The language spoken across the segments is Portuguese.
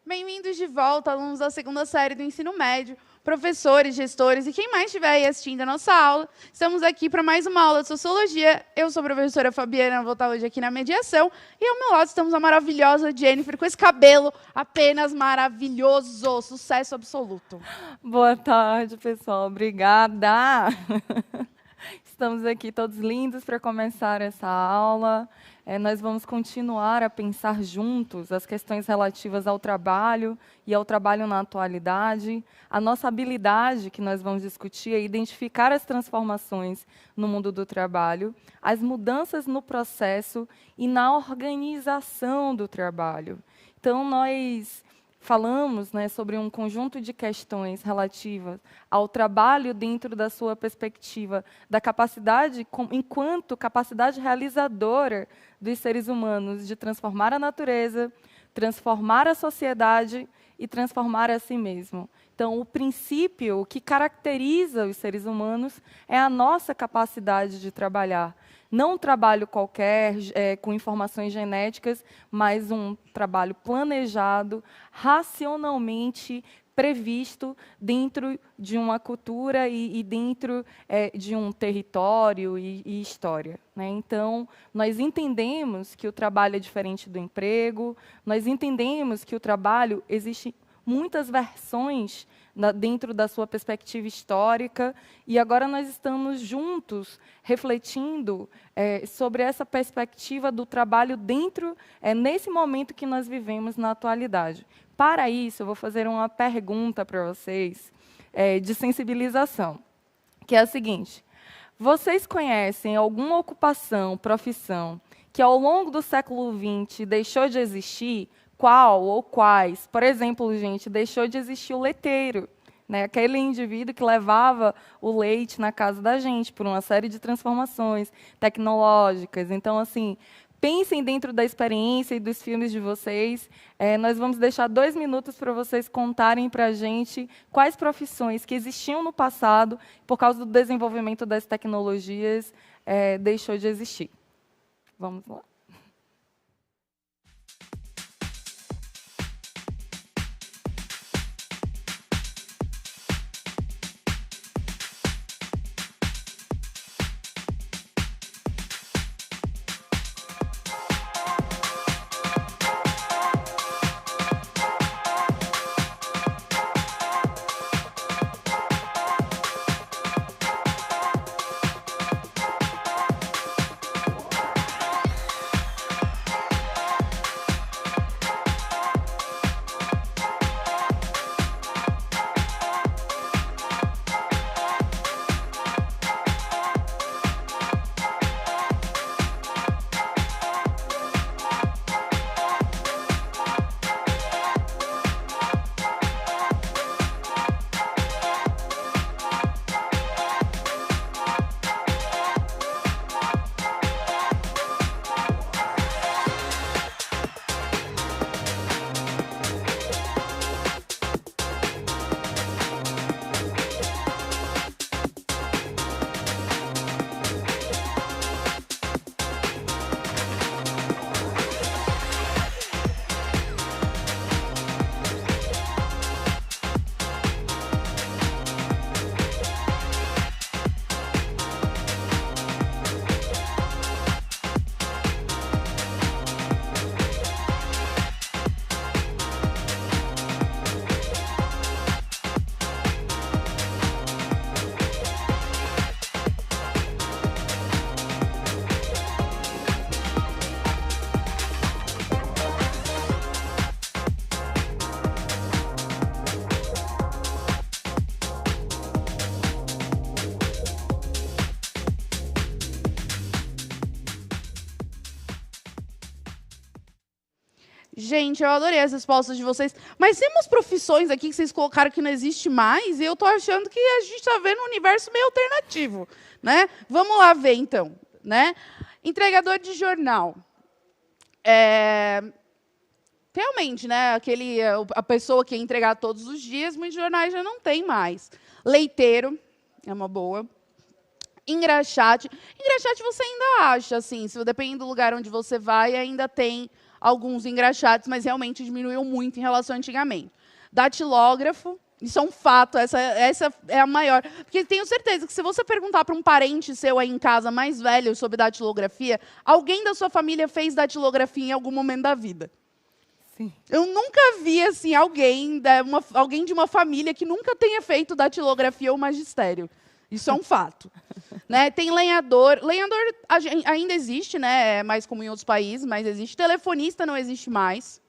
Bem-vindos de volta, alunos da segunda série do ensino médio, professores, gestores e quem mais estiver aí assistindo a nossa aula. Estamos aqui para mais uma aula de Sociologia. Eu sou a professora Fabiana, vou estar hoje aqui na mediação. E ao meu lado estamos a maravilhosa Jennifer, com esse cabelo apenas maravilhoso. Sucesso absoluto. Boa tarde, pessoal. Obrigada. Estamos aqui todos lindos para começar essa aula. Nós vamos continuar a pensar juntos as questões relativas ao trabalho e ao trabalho na atualidade. A nossa habilidade que nós vamos discutir é identificar as transformações no mundo do trabalho, as mudanças no processo e na organização do trabalho. Então, nós falamos, sobre um conjunto de questões relativas ao trabalho dentro da sua perspectiva da capacidade, enquanto capacidade realizadora dos seres humanos de transformar a natureza, transformar a sociedade e transformar a si mesmo. Então, o princípio que caracteriza os seres humanos é a nossa capacidade de trabalhar. Não um trabalho qualquer, com informações genéticas, mas um trabalho planejado, racionalmente previsto dentro de uma cultura e dentro de um território e história. Então, nós entendemos que o trabalho é diferente do emprego, nós entendemos que o trabalho existe muitas versões dentro da sua perspectiva histórica, e agora nós estamos juntos refletindo sobre essa perspectiva do trabalho dentro, nesse momento que nós vivemos na atualidade. Para isso, eu vou fazer uma pergunta para vocês de sensibilização, que é a seguinte: vocês conhecem alguma ocupação, profissão, que ao longo do século XX deixou de existir? Qual ou quais? Por exemplo, gente, deixou de existir o leiteiro, aquele indivíduo que levava o leite na casa da gente por uma série de transformações tecnológicas. Então, assim, pensem dentro da experiência e dos filmes de vocês. Nós vamos deixar 2 minutos para vocês contarem para a gente quais profissões que existiam no passado, por causa do desenvolvimento das tecnologias, deixou de existir. Vamos lá. Gente, eu adorei as respostas de vocês. Mas tem umas profissões aqui que vocês colocaram que não existe mais, e eu estou achando que a gente está vendo um universo meio alternativo. Vamos lá ver, então. Entregador de jornal. Realmente, a pessoa que ia entregar todos os dias, muitos jornais já não tem mais. Leiteiro, é uma boa. Engraxate. Engraxate você ainda acha, assim, dependendo do lugar onde você vai, ainda tem alguns engraxates, mas realmente diminuiu muito em relação a antigamente. Datilógrafo, isso é um fato, essa é a maior. Porque tenho certeza que se você perguntar para um parente seu aí em casa, mais velho, sobre datilografia, alguém da sua família fez datilografia em algum momento da vida. Sim. Eu nunca vi assim, alguém de uma família que nunca tenha feito datilografia ou magistério. Isso é um fato. Né? Tem lenhador. Lenhador ainda existe, né? É mais comum em outros países, mas existe. Telefonista não existe mais.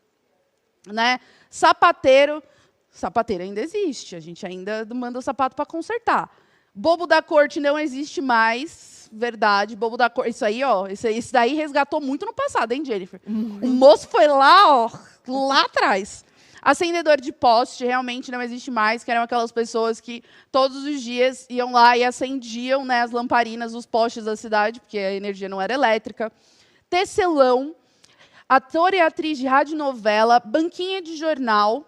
Né? Sapateiro. Sapateiro ainda existe. A gente ainda manda o sapato para consertar. Bobo da corte não existe mais. Verdade. Bobo da corte. Isso aí, ó. Isso daí resgatou muito no passado, hein, Jennifer? O moço foi lá, ó, lá atrás. Acendedor de poste realmente não existe mais, que eram aquelas pessoas que todos os dias iam lá e acendiam, né, as lamparinas, os postes da cidade, porque a energia não era elétrica. Tecelão, ator e atriz de radionovela, banquinha de jornal.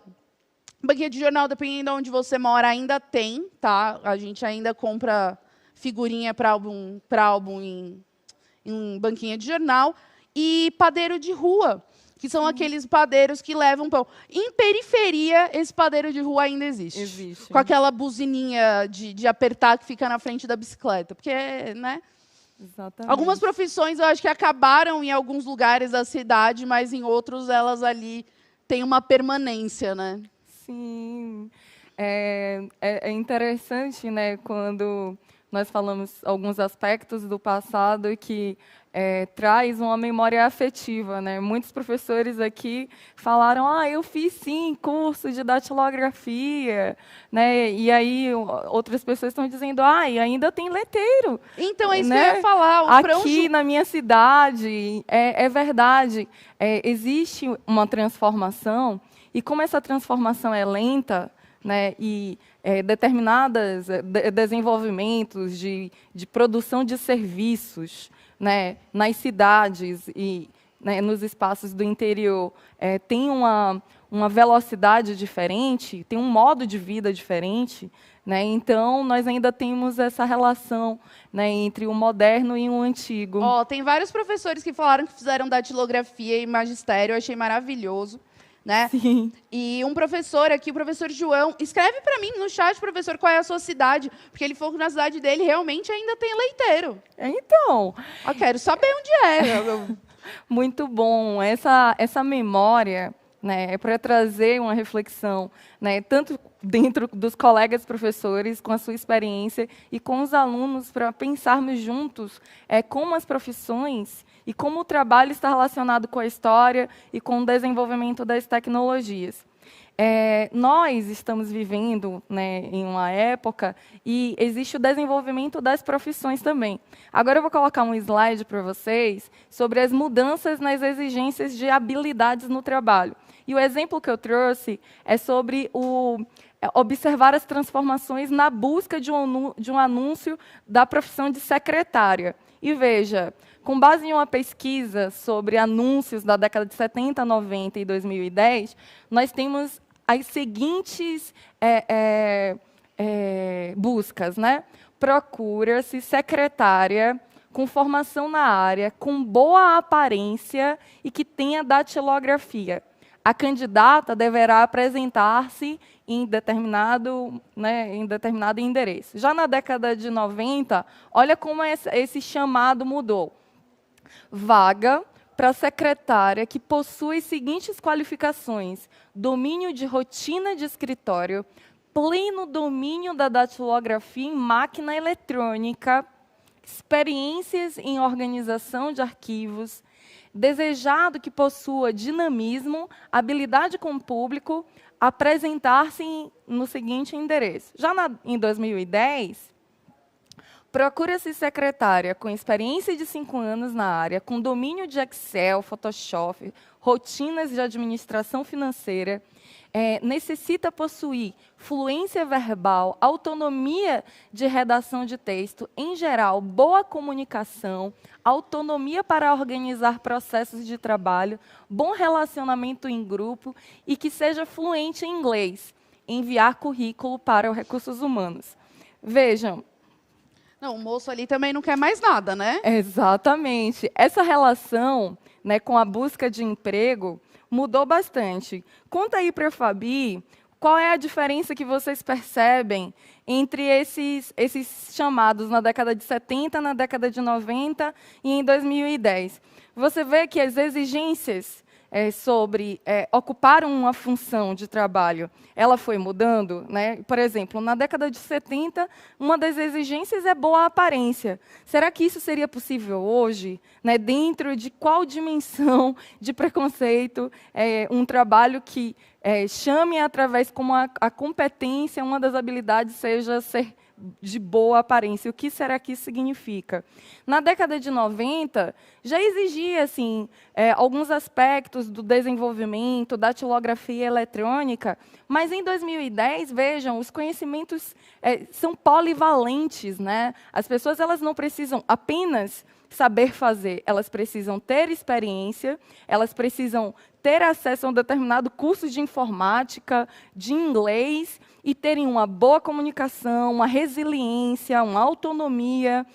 Banquinha de jornal, dependendo de onde você mora, ainda tem, tá? A gente ainda compra figurinha para álbum em banquinha de jornal. E padeiro de rua, que são aqueles padeiros que levam pão. Em periferia, esse padeiro de rua ainda existe. Existe. Com aquela buzininha de apertar que fica na frente da bicicleta. Porque, né? Exatamente. Algumas profissões, eu acho que acabaram em alguns lugares da cidade, mas em outros elas ali têm uma permanência, né? Sim. É interessante, né, quando nós falamos alguns aspectos do passado que traz uma memória afetiva, né? Muitos professores aqui falaram, eu fiz sim curso de datilografia, né? E aí outras pessoas estão dizendo, e ainda tem letreiro. Então é isso, né? que eu ia falar. Aqui na minha cidade, é verdade, existe uma transformação, e como essa transformação é lenta, né, e determinados desenvolvimentos de produção de serviços, né, nas cidades e, né, nos espaços do interior, tem uma velocidade diferente, tem um modo de vida diferente, né, então nós ainda temos essa relação, né, entre o moderno e o antigo. Tem vários professores que falaram que fizeram datilografia e magistério, eu achei maravilhoso. Né? Sim. E um professor aqui, o professor João, escreve para mim no chat, professor, qual é a sua cidade, porque ele falou que na cidade dele realmente ainda tem leiteiro. Então, eu quero saber onde é. Muito bom. Essa memória, né, é para trazer uma reflexão, né, tanto dentro dos colegas professores, com a sua experiência, e com os alunos, para pensarmos juntos como as profissões e como o trabalho está relacionado com a história e com o desenvolvimento das tecnologias. Nós estamos vivendo, né, em uma época e existe o desenvolvimento das profissões também. Agora eu vou colocar um slide para vocês sobre as mudanças nas exigências de habilidades no trabalho. E o exemplo que eu trouxe é sobre observar as transformações na busca de um anúncio da profissão de secretária. E veja, com base em uma pesquisa sobre anúncios da década de 70, 90 e 2010, nós temos as seguintes buscas, né? Procura-se secretária com formação na área, com boa aparência e que tenha datilografia. A candidata deverá apresentar-se em determinado endereço. Já na década de 90, olha como esse chamado mudou. Vaga para secretária que possui as seguintes qualificações: domínio de rotina de escritório, pleno domínio da datilografia em máquina eletrônica, experiências em organização de arquivos, desejado que possua dinamismo, habilidade com o público, apresentar-se no seguinte endereço. Já em 2010, procura-se secretária com experiência de 5 anos na área, com domínio de Excel, Photoshop, rotinas de administração financeira, necessita possuir fluência verbal, autonomia de redação de texto, em geral, boa comunicação, autonomia para organizar processos de trabalho, bom relacionamento em grupo e que seja fluente em inglês. Enviar currículo para os recursos humanos. Vejam. Não, o moço ali também não quer mais nada, né? Exatamente. Essa relação, né, com a busca de emprego mudou bastante. Conta aí para a Fabi qual é a diferença que vocês percebem entre esses chamados na década de 70, na década de 90 e em 2010. Você vê que as exigências sobre ocupar uma função de trabalho, ela foi mudando, né? Por exemplo, na década de 70, uma das exigências é boa aparência. Será que isso seria possível hoje? Né? Dentro de qual dimensão de preconceito um trabalho que chame através como a competência, uma das habilidades seja ser de boa aparência. O que será que isso significa? Na década de 90, já exigia assim, alguns aspectos do desenvolvimento, da datilografia eletrônica, mas em 2010, vejam, os conhecimentos são polivalentes. Né? As pessoas elas não precisam apenas saber fazer, elas precisam ter experiência, elas precisam ter acesso a um determinado curso de informática, de inglês, e terem uma boa comunicação, uma resiliência, uma autonomia.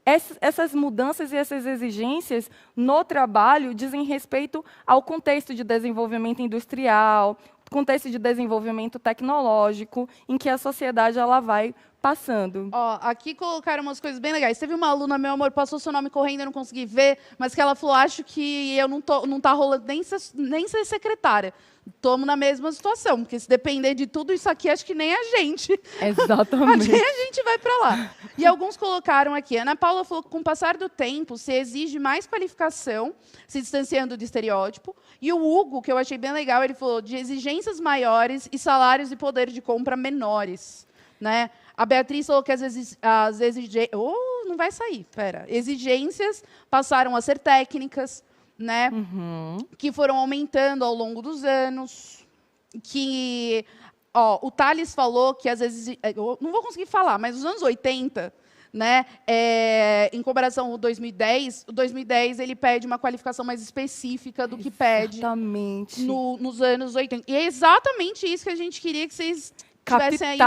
Essas mudanças e essas exigências no trabalho dizem respeito ao contexto de desenvolvimento industrial, contexto de desenvolvimento tecnológico, em que a sociedade ela vai passando. Ó, aqui colocaram umas coisas bem legais. Teve uma aluna, meu amor, passou seu nome correndo, eu não consegui ver, mas que ela falou, acho que eu não tá rolando nem ser secretária. Estamos na mesma situação, porque se depender de tudo isso aqui, acho que nem a gente. Exatamente. Nem a gente vai para lá. E alguns colocaram aqui. Ana Paula falou que, com o passar do tempo, se exige mais qualificação, se distanciando do estereótipo. E o Hugo, que eu achei bem legal, ele falou de exigências maiores e salários e poder de compra menores. Né? A Beatriz falou que as exigências... não vai sair, pera. Exigências passaram a ser técnicas, né? Que foram aumentando ao longo dos anos. Que o Thales falou que às vezes... Eu não vou conseguir falar, mas nos anos 80, né, em comparação ao 2010, o 2010 ele pede uma qualificação mais específica do que pede nos anos 80. E é exatamente isso que a gente queria que vocês tivessem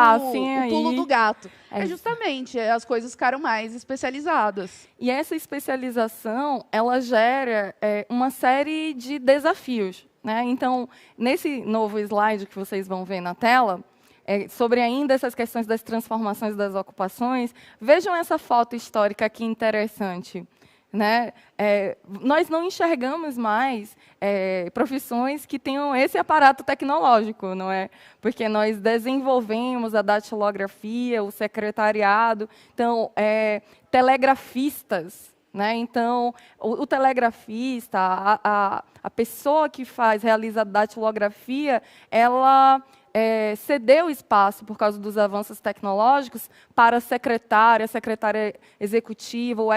aí o pulo do gato. Justamente, as coisas ficaram mais especializadas. E essa especialização, ela gera uma série de desafios. Né? Então, nesse novo slide que vocês vão ver na tela, sobre ainda essas questões das transformações das ocupações, vejam essa foto histórica aqui interessante. Né? Nós não enxergamos mais profissões que tenham esse aparato tecnológico, não é? Porque nós desenvolvemos a datilografia, o secretariado, então, telegrafistas. Né? Então, o telegrafista, a pessoa que realiza a datilografia, ela cedeu espaço, por causa dos avanços tecnológicos, para a secretária executiva, o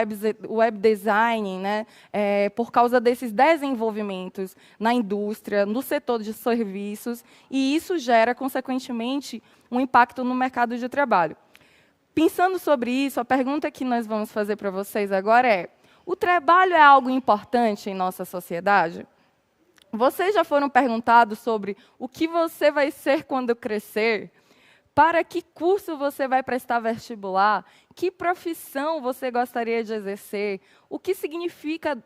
web design, né? Por causa desses desenvolvimentos na indústria, no setor de serviços, e isso gera, consequentemente, um impacto no mercado de trabalho. Pensando sobre isso, a pergunta que nós vamos fazer para vocês agora é: o trabalho é algo importante em nossa sociedade? Vocês já foram perguntados sobre o que você vai ser quando crescer? Para que curso você vai prestar vestibular? Que profissão você gostaria de exercer? O que significa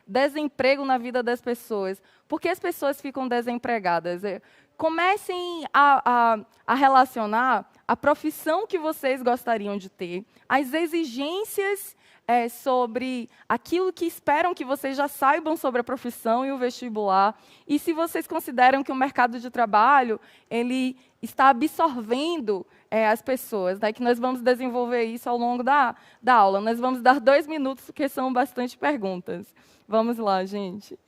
desemprego na vida das pessoas? Por que as pessoas ficam desempregadas? Comecem a relacionar a profissão que vocês gostariam de ter, as exigências sobre aquilo que esperam que vocês já saibam sobre a profissão e o vestibular, e se vocês consideram que o mercado de trabalho ele está absorvendo as pessoas, né, que nós vamos desenvolver isso ao longo da aula. Nós vamos dar 2 minutos, porque são bastante perguntas. Vamos lá, gente.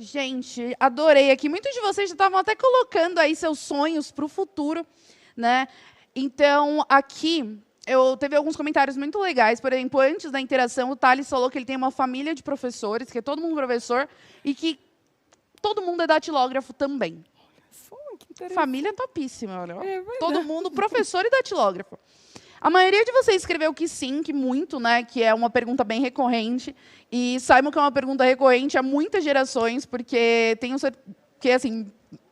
Gente, adorei aqui. Muitos de vocês já estavam até colocando aí seus sonhos para o futuro, né? Então, aqui, teve alguns comentários muito legais. Por exemplo, antes da interação, o Thales falou que ele tem uma família de professores, que é todo mundo professor, e que todo mundo é datilógrafo também. Família topíssima, olha. Todo mundo professor e datilógrafo. A maioria de vocês escreveu que sim, que muito, né? Que é uma pergunta bem recorrente. E saibam que é uma pergunta recorrente há muitas gerações, porque assim,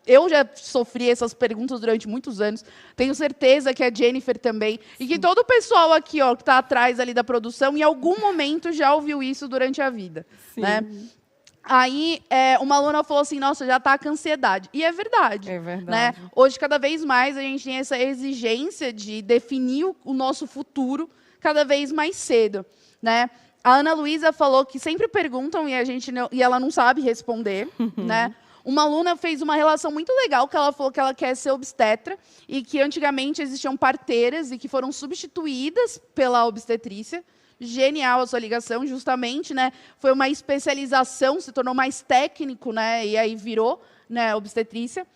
eu já sofri essas perguntas durante muitos anos. Tenho certeza que a Jennifer também. Sim. E que todo o pessoal aqui, ó, que está atrás ali da produção, em algum momento já ouviu isso durante a vida. Sim. Né? Aí, uma aluna falou assim, nossa, já está com ansiedade. E é verdade. É verdade. Né? Hoje, cada vez mais, a gente tem essa exigência de definir o nosso futuro cada vez mais cedo. Né? A Ana Luísa falou que sempre perguntam e ela não sabe responder. Né? Uma aluna fez uma relação muito legal, que ela falou que ela quer ser obstetra e que antigamente existiam parteiras e que foram substituídas pela obstetrícia. Genial a sua ligação, justamente, né? Foi uma especialização, se tornou mais técnico, né? E aí virou, né, obstetrícia.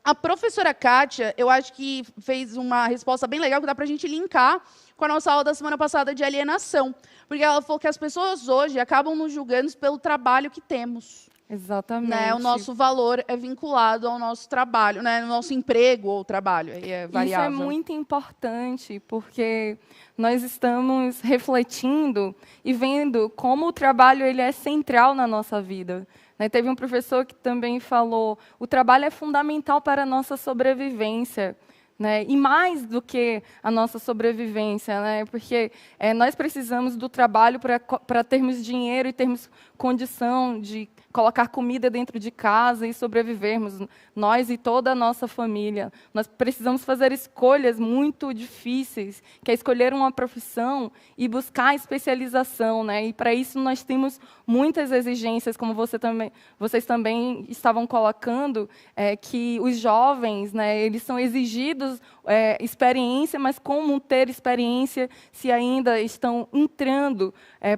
A professora Kátia, eu acho que fez uma resposta bem legal, que dá para a gente linkar com a nossa aula da semana passada de alienação. Porque ela falou que as pessoas hoje acabam nos julgando pelo trabalho que temos. Exatamente. Né? O nosso valor é vinculado ao nosso trabalho, né? O nosso emprego ou trabalho. É variável. Isso é muito importante, porque nós estamos refletindo e vendo como o trabalho ele é central na nossa vida. Né? Teve um professor que também falou, o trabalho é fundamental para a nossa sobrevivência. Né? E mais do que a nossa sobrevivência, né? Porque nós precisamos do trabalho para termos dinheiro e termos condição de colocar comida dentro de casa e sobrevivermos, nós e toda a nossa família. Nós precisamos fazer escolhas muito difíceis, que é escolher uma profissão e buscar especialização. Né? E, para isso, nós temos muitas exigências, como vocês também estavam colocando, que os jovens, né, eles são exigidos experiência, mas como ter experiência se ainda estão entrando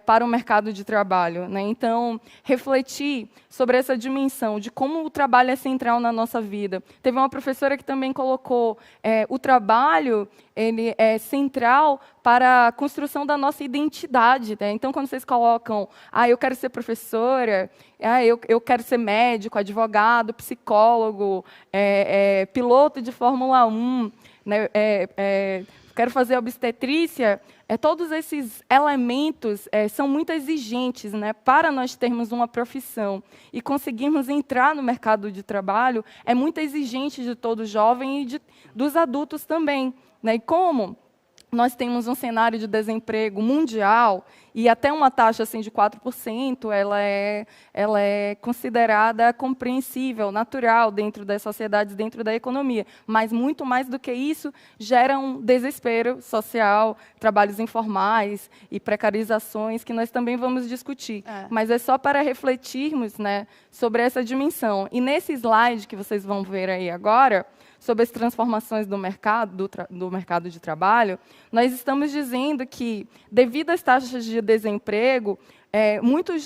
para o mercado de trabalho. Né? Então, refletir sobre essa dimensão de como o trabalho é central na nossa vida. Teve uma professora que também colocou o trabalho ele é central para a construção da nossa identidade. Né? Então, quando vocês colocam, eu quero ser professora, eu quero ser médico, advogado, psicólogo, piloto de Fórmula 1, né? Quero fazer obstetrícia, todos esses elementos são muito exigentes, né, para nós termos uma profissão e conseguirmos entrar no mercado de trabalho, é muito exigente de todo jovem e dos adultos também. Né? E como nós temos um cenário de desemprego mundial e até uma taxa assim, de 4%, ela é considerada compreensível, natural dentro das sociedades, dentro da economia. Mas, muito mais do que isso, gera um desespero social, trabalhos informais e precarizações, que nós também vamos discutir. Mas é só para refletirmos, né, sobre essa dimensão. E nesse slide que vocês vão ver aí agora, sobre as transformações do mercado de trabalho, nós estamos dizendo que, devido às taxas de desemprego,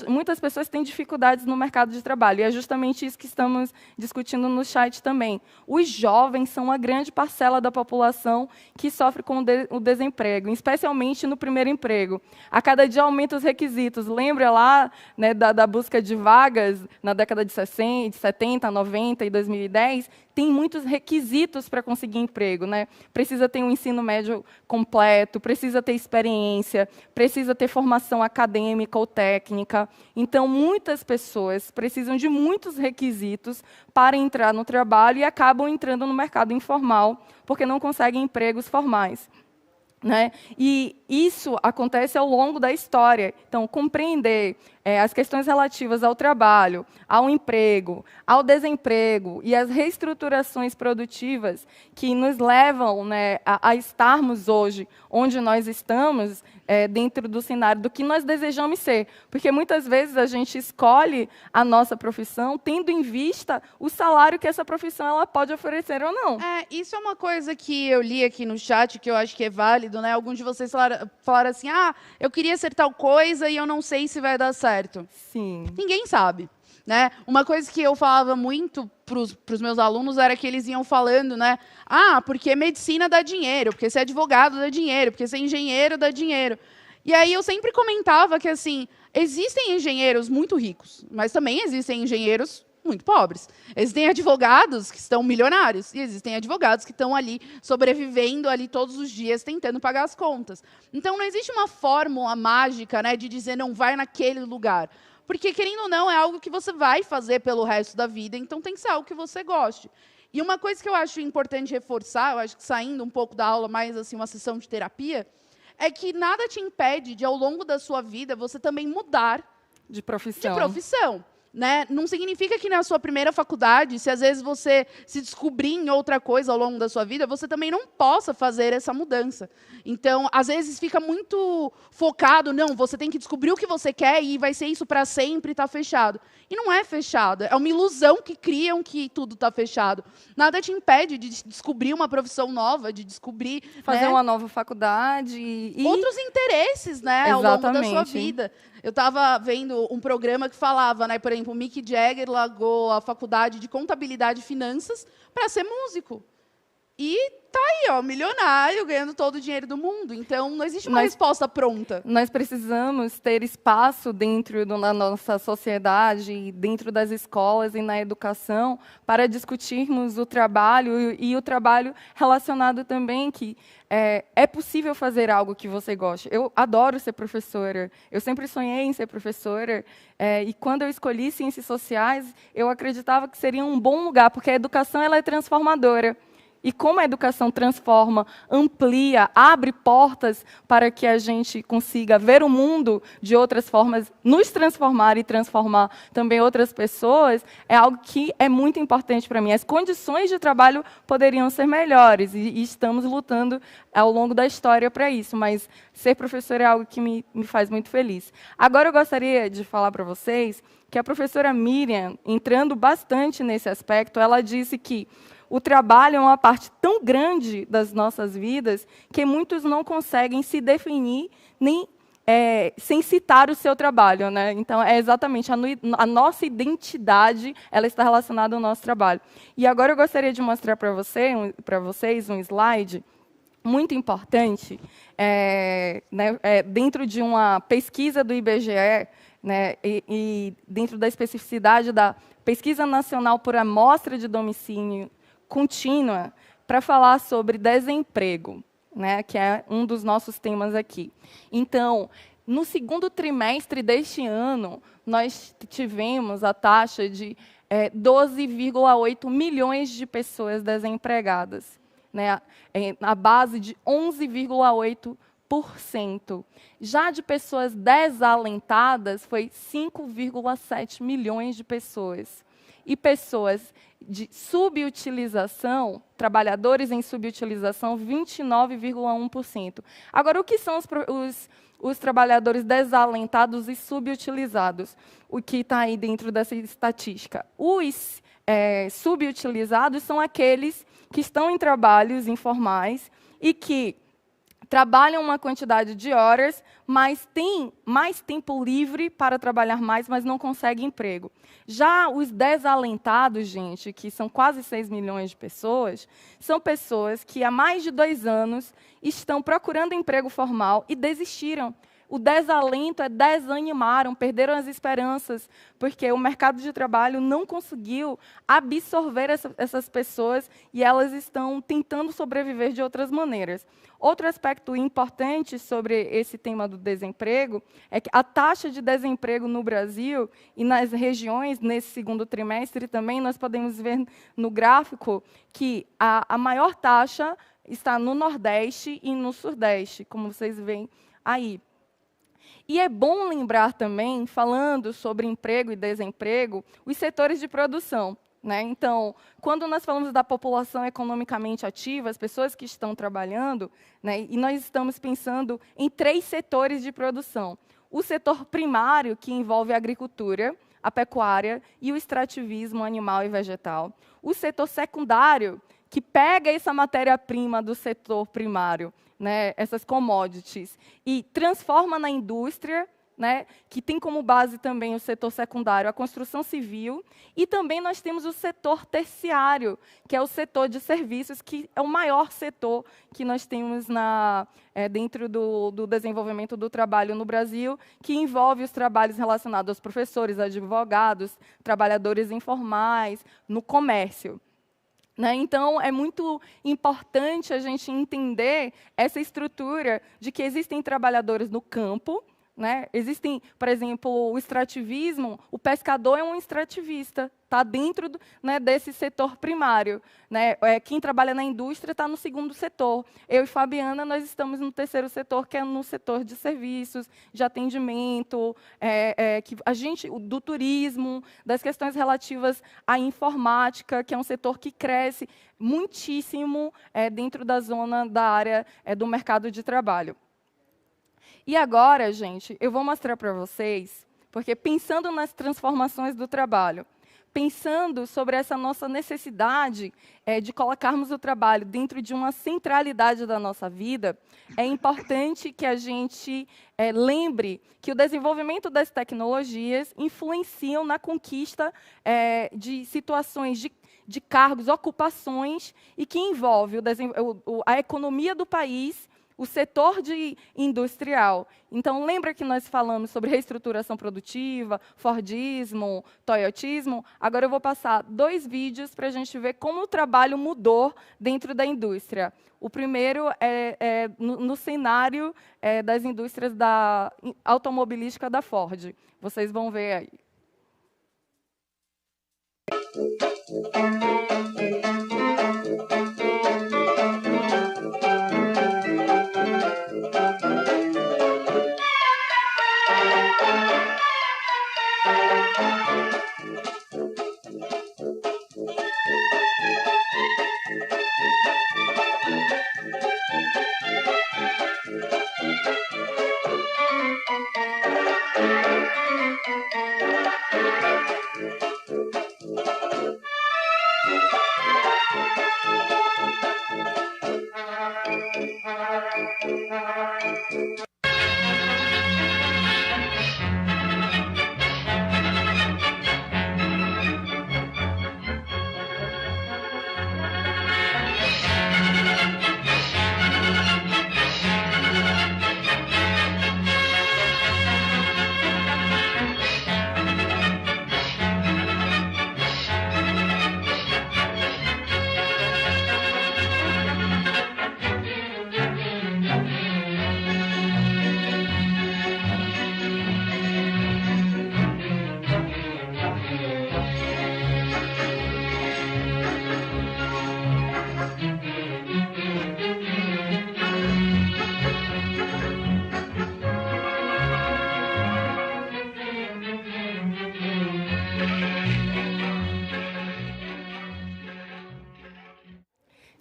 muitas pessoas têm dificuldades no mercado de trabalho, e é justamente isso que estamos discutindo no chat também. Os jovens são uma grande parcela da população que sofre com o desemprego, especialmente no primeiro emprego. A cada dia aumenta os requisitos. Lembra lá, né, da busca de vagas na década de 60, 70, 90 e 2010? Tem muitos requisitos para conseguir emprego. Né? Precisa ter um ensino médio completo, precisa ter experiência, precisa ter formação acadêmica ou técnica. Então, muitas pessoas precisam de muitos requisitos para entrar no trabalho e acabam entrando no mercado informal, porque não conseguem empregos formais. Né? E isso acontece ao longo da história. Então, compreender as questões relativas ao trabalho, ao emprego, ao desemprego e as reestruturações produtivas que nos levam, né, a estarmos hoje onde nós estamos, dentro do cenário do que nós desejamos ser. Porque muitas vezes a gente escolhe a nossa profissão tendo em vista o salário que essa profissão ela pode oferecer ou não. Isso é uma coisa que eu li aqui no chat, que eu acho que é válido. Né? Alguns de vocês falaram assim, eu queria ser tal coisa e eu não sei se vai dar certo. Sim. Ninguém sabe. né? Uma coisa que eu falava muito para os meus alunos era que eles iam falando, né? Ah, porque medicina dá dinheiro, porque ser advogado dá dinheiro, porque ser engenheiro dá dinheiro. E aí eu sempre comentava que, assim, existem engenheiros muito ricos, mas também existem engenheiros muito pobres. Existem advogados que estão milionários e existem advogados que estão ali sobrevivendo ali todos os dias tentando pagar as contas. Então não existe uma fórmula mágica, né, de dizer não vai naquele lugar. Porque, querendo ou não, é algo que você vai fazer pelo resto da vida, então tem que ser algo que você goste. E uma coisa que eu acho importante reforçar, eu acho que saindo um pouco da aula, mais assim, uma sessão de terapia, é que nada te impede de, ao longo da sua vida, você também mudar de profissão. Né? Não significa que na sua primeira faculdade, se às vezes você se descobrir em outra coisa ao longo da sua vida, você também não possa fazer essa mudança. Então, às vezes fica muito focado, não, você tem que descobrir o que você quer e vai ser isso para sempre, está fechado. E não é fechado, é uma ilusão que criam que tudo está fechado. Nada te impede de descobrir uma profissão nova, de descobrir... Fazer né, uma nova faculdade e... outros interesses, né, ao longo da sua vida. Eu estava vendo um programa que falava, né, por exemplo, o Mick Jagger largou a faculdade de contabilidade e finanças para ser músico. E tá aí, ó, milionário, ganhando todo o dinheiro do mundo. Então, não existe uma resposta pronta. Nós precisamos ter espaço dentro da nossa sociedade, dentro das escolas e na educação, para discutirmos o trabalho e o trabalho relacionado também que é possível fazer algo que você goste. Eu adoro ser professora. Eu sempre sonhei em ser professora. E quando eu escolhi Ciências Sociais, eu acreditava que seria um bom lugar, porque a educação ela é transformadora. E como a educação transforma, amplia, abre portas para que a gente consiga ver o mundo de outras formas, nos transformar e transformar também outras pessoas, é algo que é muito importante para mim. As condições de trabalho poderiam ser melhores e estamos lutando ao longo da história para isso, mas ser professora é algo que me faz muito feliz. Agora eu gostaria de falar para vocês que a professora Miriam, entrando bastante nesse aspecto, ela disse que o trabalho é uma parte tão grande das nossas vidas que muitos não conseguem se definir nem sem citar o seu trabalho, né? Então, é exatamente a nossa identidade, ela está relacionada ao nosso trabalho. E agora eu gostaria de mostrar para vocês um slide muito importante, dentro de uma pesquisa do IBGE, né, e dentro da especificidade da Pesquisa Nacional por Amostra de Domicílio Contínua, para falar sobre desemprego, né, que é um dos nossos temas aqui. Então, no segundo trimestre deste ano, nós tivemos a taxa de 12,8 milhões de pessoas desempregadas, né, na base de 11,8%. Já de pessoas desalentadas, foi 5,7 milhões de pessoas. E pessoas de subutilização, trabalhadores em subutilização, 29,1%. Agora, o que são os trabalhadores desalentados e subutilizados? O que está aí dentro dessa estatística? Os subutilizados são aqueles que estão em trabalhos informais e que trabalham uma quantidade de horas, mas têm mais tempo livre para trabalhar mais, mas não conseguem emprego. Já os desalentados, gente, que são quase 6 milhões de pessoas, são pessoas que há mais de 2 anos estão procurando emprego formal e desistiram. O desalento desanimaram, perderam as esperanças, porque o mercado de trabalho não conseguiu absorver essas pessoas e elas estão tentando sobreviver de outras maneiras. Outro aspecto importante sobre esse tema do desemprego é que a taxa de desemprego no Brasil e nas regiões, nesse segundo trimestre também, nós podemos ver no gráfico que a maior taxa está no Nordeste e no Sudeste, como vocês veem aí. E é bom lembrar também, falando sobre emprego e desemprego, os setores de produção, né? Então, quando nós falamos da população economicamente ativa, as pessoas que estão trabalhando, né, e nós estamos pensando em 3 setores de produção. O setor primário, que envolve a agricultura, a pecuária e o extrativismo animal e vegetal. O setor secundário, que pega essa matéria-prima do setor primário, né, essas commodities, e transforma na indústria, né, que tem como base também o setor secundário, a construção civil, e também nós temos o setor terciário, que é o setor de serviços, que é o maior setor que nós temos dentro do desenvolvimento do trabalho no Brasil, que envolve os trabalhos relacionados aos professores, advogados, trabalhadores informais, no comércio. Então, é muito importante a gente entender essa estrutura de que existem trabalhadores no campo, existem, por exemplo, o extrativismo, o pescador é um extrativista, está dentro desse setor primário. Quem trabalha na indústria está no segundo setor. Eu e Fabiana, nós estamos no terceiro setor, que é no setor de serviços, de atendimento, do turismo, das questões relativas à informática, que é um setor que cresce muitíssimo dentro da zona da área do mercado de trabalho. E agora, gente, eu vou mostrar para vocês, porque pensando nas transformações do trabalho, pensando sobre essa nossa necessidade de colocarmos o trabalho dentro de uma centralidade da nossa vida, é importante que a gente lembre que o desenvolvimento das tecnologias influenciam na conquista de situações de cargos, ocupações, e que envolve a economia do país, o setor industrial. Então, lembra que nós falamos sobre reestruturação produtiva, Fordismo, Toyotismo? Agora eu vou passar 2 vídeos para a gente ver como o trabalho mudou dentro da indústria. O primeiro é no cenário das indústrias automobilística da Ford. Vocês vão ver aí.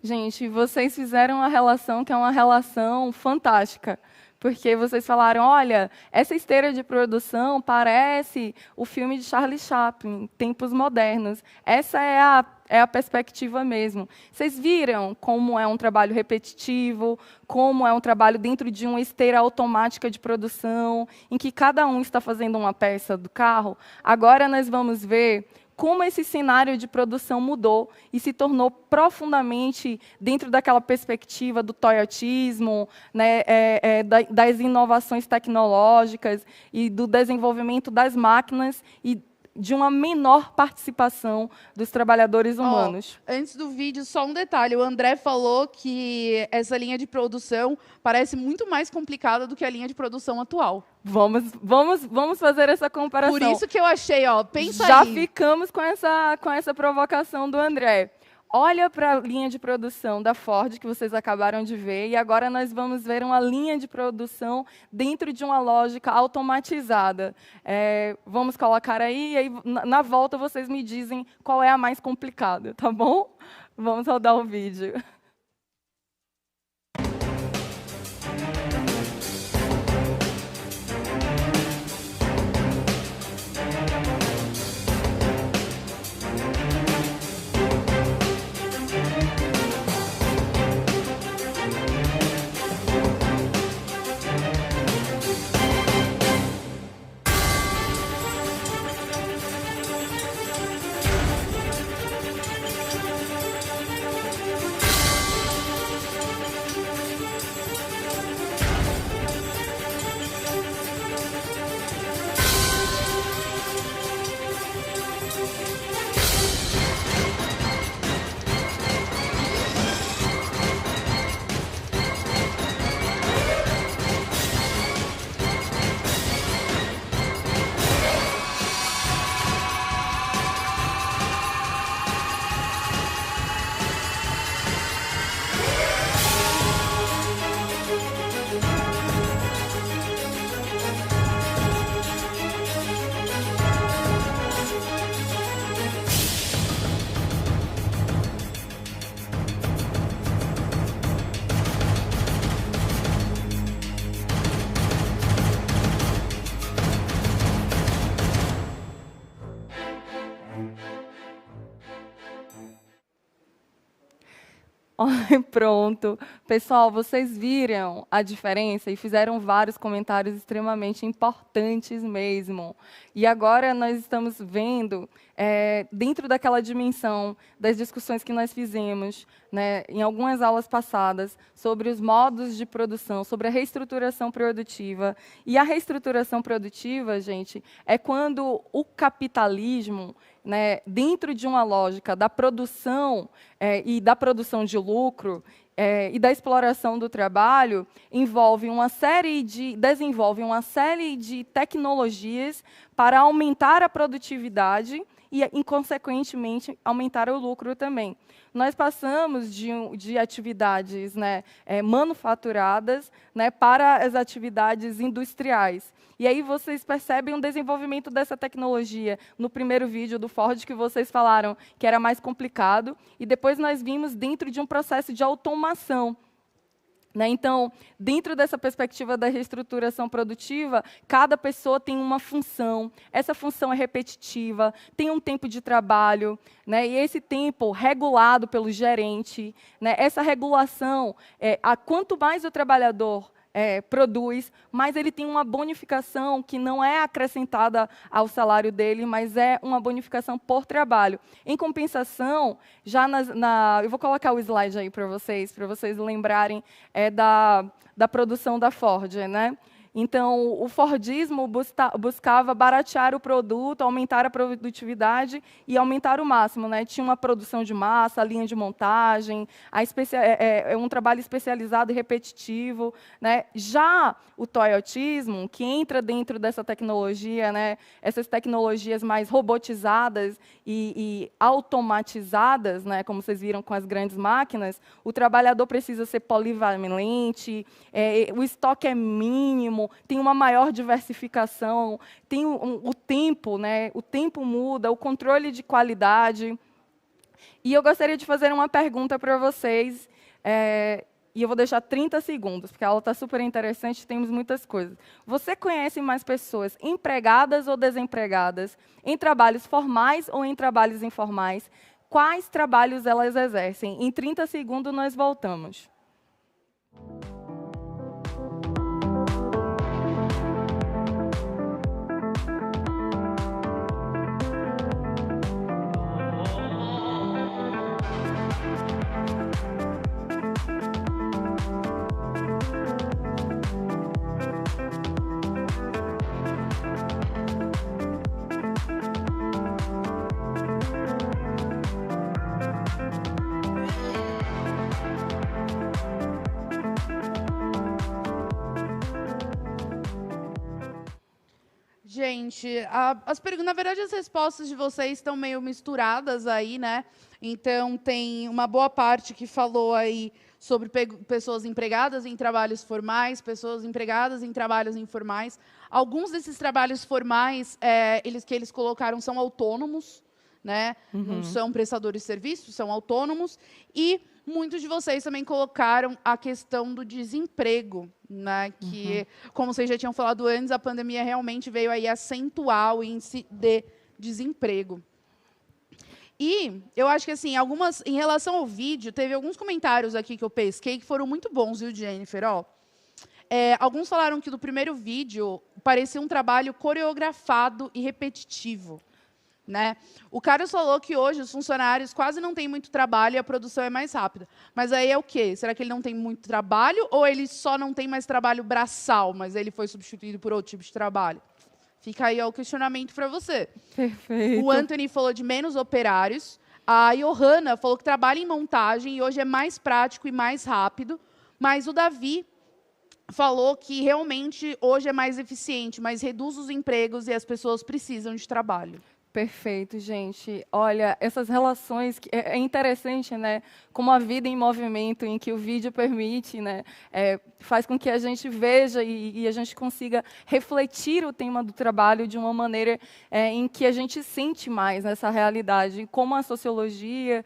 Gente, vocês fizeram uma relação que é uma relação fantástica, porque vocês falaram, olha, essa esteira de produção parece o filme de Charlie Chaplin, Tempos Modernos. Essa é a perspectiva mesmo. Vocês viram como é um trabalho repetitivo, como é um trabalho dentro de uma esteira automática de produção, em que cada um está fazendo uma peça do carro? Agora nós vamos ver como esse cenário de produção mudou e se tornou profundamente dentro daquela perspectiva do toyotismo, das inovações tecnológicas e do desenvolvimento das máquinas e de uma menor participação dos trabalhadores humanos. Antes do vídeo, só um detalhe. O André falou que essa linha de produção parece muito mais complicada do que a linha de produção atual. Vamos fazer essa comparação. Por isso que eu achei, pensa Já aí. ficamos com essa provocação do André. Olha para a linha de produção da Ford, que vocês acabaram de ver, e agora nós vamos ver uma linha de produção dentro de uma lógica automatizada. Vamos colocar aí, e aí na volta vocês me dizem qual é a mais complicada, tá bom? Vamos rodar o vídeo. Pronto. Pessoal, vocês viram a diferença e fizeram vários comentários extremamente importantes mesmo. E agora nós estamos vendo, dentro daquela dimensão das discussões que nós fizemos, né, em algumas aulas passadas, sobre os modos de produção, sobre a reestruturação produtiva. E a reestruturação produtiva, gente, é quando o capitalismo, né, dentro de uma lógica da produção e da produção de lucro e da exploração do trabalho, desenvolve uma série de tecnologias para aumentar a produtividade e, inconsequentemente, aumentar o lucro também. Nós passamos de atividades, né, manufaturadas, né, para as atividades industriais. E aí vocês percebem o desenvolvimento dessa tecnologia no primeiro vídeo do Ford, que vocês falaram que era mais complicado, e depois nós vimos dentro de um processo de automação. Então, dentro dessa perspectiva da reestruturação produtiva, cada pessoa tem uma função, essa função é repetitiva, tem um tempo de trabalho, né, e esse tempo regulado pelo gerente, né, essa regulação, quanto mais o trabalhador produz, mas ele tem uma bonificação que não é acrescentada ao salário dele, mas é uma bonificação por trabalho. Em compensação, já eu vou colocar o slide aí para vocês lembrarem da produção da Ford, né? Então, o Fordismo buscava baratear o produto, aumentar a produtividade e aumentar o máximo, né? Tinha uma produção de massa, linha de montagem, um trabalho especializado e repetitivo, né? Já o Toyotismo, que entra dentro dessa tecnologia, né? Essas tecnologias mais robotizadas e automatizadas, né? Como vocês viram com as grandes máquinas, o trabalhador precisa ser polivalente, o estoque é mínimo, tem uma maior diversificação, tem o tempo, né? O tempo muda, o controle de qualidade. E eu gostaria de fazer uma pergunta para vocês, e eu vou deixar 30 segundos, porque a aula está super interessante, temos muitas coisas. Você conhece mais pessoas empregadas ou desempregadas, em trabalhos formais ou em trabalhos informais? Quais trabalhos elas exercem? Em 30 segundos nós voltamos. Gente, na verdade, as respostas de vocês estão meio misturadas aí, né? Então, tem uma boa parte que falou aí sobre pessoas empregadas em trabalhos formais, pessoas empregadas em trabalhos informais. Alguns desses trabalhos formais, que eles colocaram são autônomos, né? Não são prestadores de serviços, são autônomos. E muitos de vocês também colocaram a questão do desemprego, né? Que, como vocês já tinham falado antes, a pandemia realmente veio aí acentuar o índice de desemprego. E eu acho que, assim, em relação ao vídeo, teve alguns comentários aqui que eu pesquei que foram muito bons, viu, Jennifer? Alguns falaram que do primeiro vídeo parecia um trabalho coreografado e repetitivo, né? O Carlos falou que hoje os funcionários quase não têm muito trabalho e a produção é mais rápida. Mas aí é o quê? Será que ele não tem muito trabalho ou ele só não tem mais trabalho braçal, mas ele foi substituído por outro tipo de trabalho? Fica aí o questionamento para você. Perfeito. O Anthony falou de menos operários. A Johanna falou que trabalha em montagem e hoje é mais prático e mais rápido. Mas o Davi falou que realmente hoje é mais eficiente, mas reduz os empregos e as pessoas precisam de trabalho. Perfeito, gente. Olha, essas relações, é interessante, né? Como a vida em movimento, em que o vídeo permite, né? Faz com que a gente veja e a gente consiga refletir o tema do trabalho de uma maneira em que a gente sente mais essa realidade. Como a sociologia,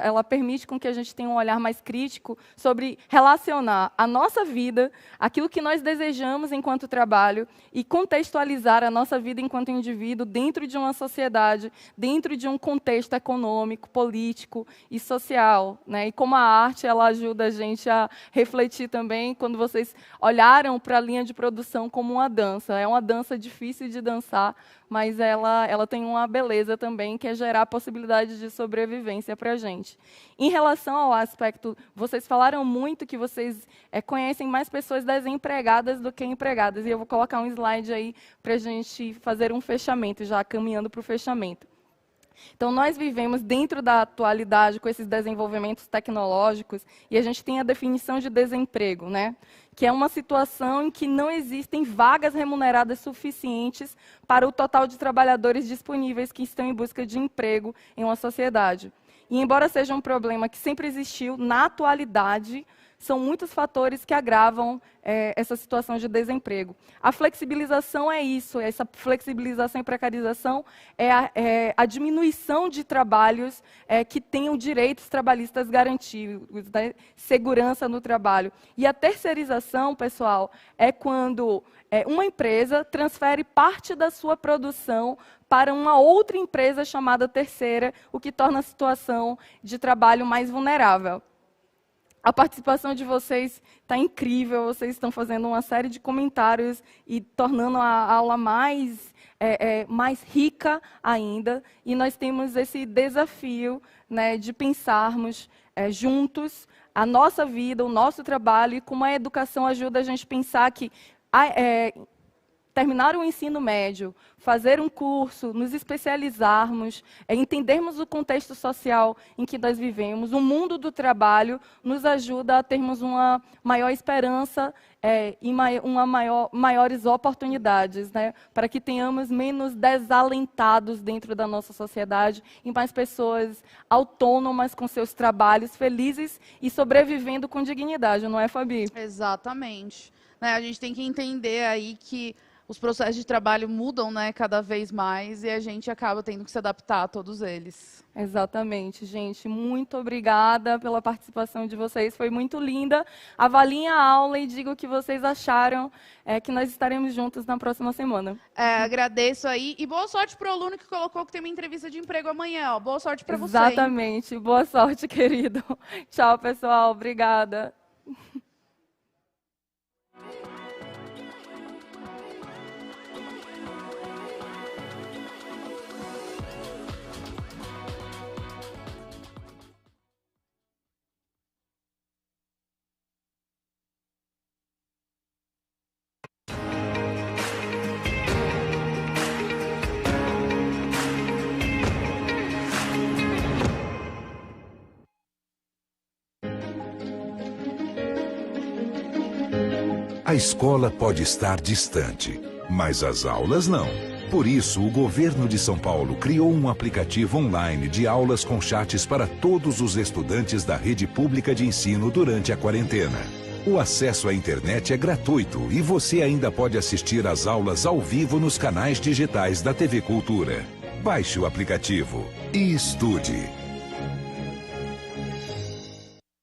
ela permite com que a gente tenha um olhar mais crítico sobre relacionar a nossa vida, aquilo que nós desejamos enquanto trabalho, e contextualizar a nossa vida enquanto indivíduo dentro de uma sociedade dentro de um contexto econômico, político e social, né? E como a arte ela ajuda a gente a refletir também, quando vocês olharam para a linha de produção como uma dança. É uma dança difícil de dançar, mas ela tem uma beleza também, que é gerar a possibilidade de sobrevivência para a gente. Em relação ao aspecto, vocês falaram muito que vocês conhecem mais pessoas desempregadas do que empregadas, e eu vou colocar um slide aí para a gente fazer um fechamento, já caminhando para o fechamento. Então, nós vivemos dentro da atualidade com esses desenvolvimentos tecnológicos e a gente tem a definição de desemprego, né? Que é uma situação em que não existem vagas remuneradas suficientes para o total de trabalhadores disponíveis que estão em busca de emprego em uma sociedade. E, embora seja um problema que sempre existiu, na atualidade, são muitos fatores que agravam essa situação de desemprego. A flexibilização é isso, essa flexibilização e precarização é a diminuição de trabalhos que tenham direitos trabalhistas garantidos, né? Segurança no trabalho. E a terceirização, pessoal, é quando uma empresa transfere parte da sua produção para uma outra empresa chamada terceira, o que torna a situação de trabalho mais vulnerável. A participação de vocês está incrível, vocês estão fazendo uma série de comentários e tornando a aula mais rica ainda. E nós temos esse desafio, né, de pensarmos juntos a nossa vida, o nosso trabalho, e como a educação ajuda a gente a pensar que terminar o ensino médio, fazer um curso, nos especializarmos, entendermos o contexto social em que nós vivemos, o mundo do trabalho, nos ajuda a termos uma maior esperança e maiores oportunidades, né? Para que tenhamos menos desalentados dentro da nossa sociedade e mais pessoas autônomas com seus trabalhos, felizes e sobrevivendo com dignidade, não é, Fabi? Exatamente. A gente tem que entender aí que os processos de trabalho mudam, né, cada vez mais, e a gente acaba tendo que se adaptar a todos eles. Exatamente, gente. Muito obrigada pela participação de vocês. Foi muito linda. Avaliem a aula e digam o que vocês acharam, que nós estaremos juntos na próxima semana. Agradeço aí. E boa sorte para o aluno que colocou que tem uma entrevista de emprego amanhã. Ó. Boa sorte para você. Exatamente. Boa sorte, querido. Tchau, pessoal. Obrigada. A escola pode estar distante, mas as aulas não. Por isso, o governo de São Paulo criou um aplicativo online de aulas com chats para todos os estudantes da rede pública de ensino durante a quarentena. O acesso à internet é gratuito e você ainda pode assistir às aulas ao vivo nos canais digitais da TV Cultura. Baixe o aplicativo e estude.